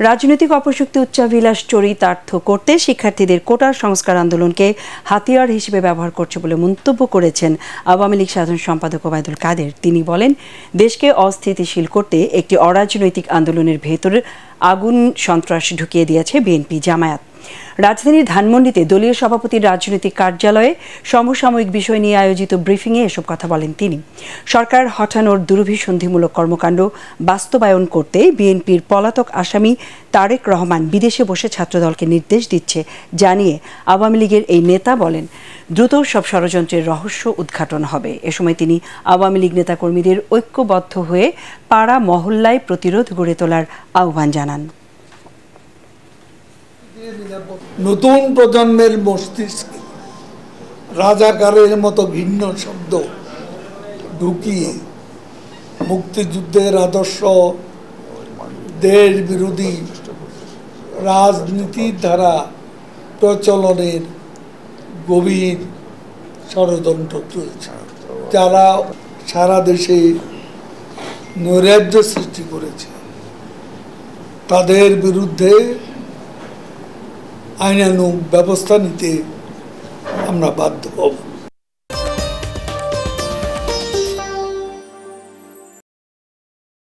রাজনৈতিক অপশক্তি উচ্চাভিলাষ চরিতার্থ করতে শিক্ষার্থীদের কোটা সংস্কার আন্দোলনকে হাতিয়ার হিসেবে ব্যবহার করছে বলে মন্তব্য করেছেন আওয়ামী লীগ সাধারণ সম্পাদক ওবায়দুল কাদের। তিনি বলেন, দেশকে অস্থিতিশীল করতে একটি অরাজনৈতিক আন্দোলনের ভেতরে আগুন সন্ত্রাস ঢুকিয়ে দিয়েছে বিএনপি জামায়াত। রাজধানীর ধানমন্ডিতে দলীয় সভাপতির রাজনৈতিক কার্যালয়ে সমসাময়িক বিষয় নিয়ে আয়োজিত ব্রিফিংয়ে এসব কথা বলেন তিনি। সরকার হটানোর দুরভিসন্ধিমূলক কর্মকাণ্ড বাস্তবায়ন করতে বিএনপির পলাতক আসামি তারেক রহমান বিদেশে বসে ছাত্রদলকে নির্দেশ দিচ্ছে জানিয়ে আওয়ামী লীগের এই নেতা বলেন, দ্রুত সব ষড়যন্ত্রের রহস্য উদ্ঘাটন হবে। এ সময় তিনি আওয়ামী লীগ নেতাকর্মীদের ঐক্যবদ্ধ হয়ে পাড়া মহল্লায় প্রতিরোধ গড়ে তোলার আহ্বান জানান। নতুন প্রজন্মের মস্তিষ্কে রাজাকারের মতো ঘৃণ্য শব্দ ঢুকিয়ে মুক্তিযুদ্ধের আদর্শ, দেশ বিরোধী রাজনীতির ধারা প্রচলনের গভীর ষড়যন্ত্র চলছে। যারা সারা দেশে নৈরাজ্য সৃষ্টি করেছে তাদের বিরুদ্ধে আইনানুগ ব্যবস্থা নিতে আমরা বাধ্য হব।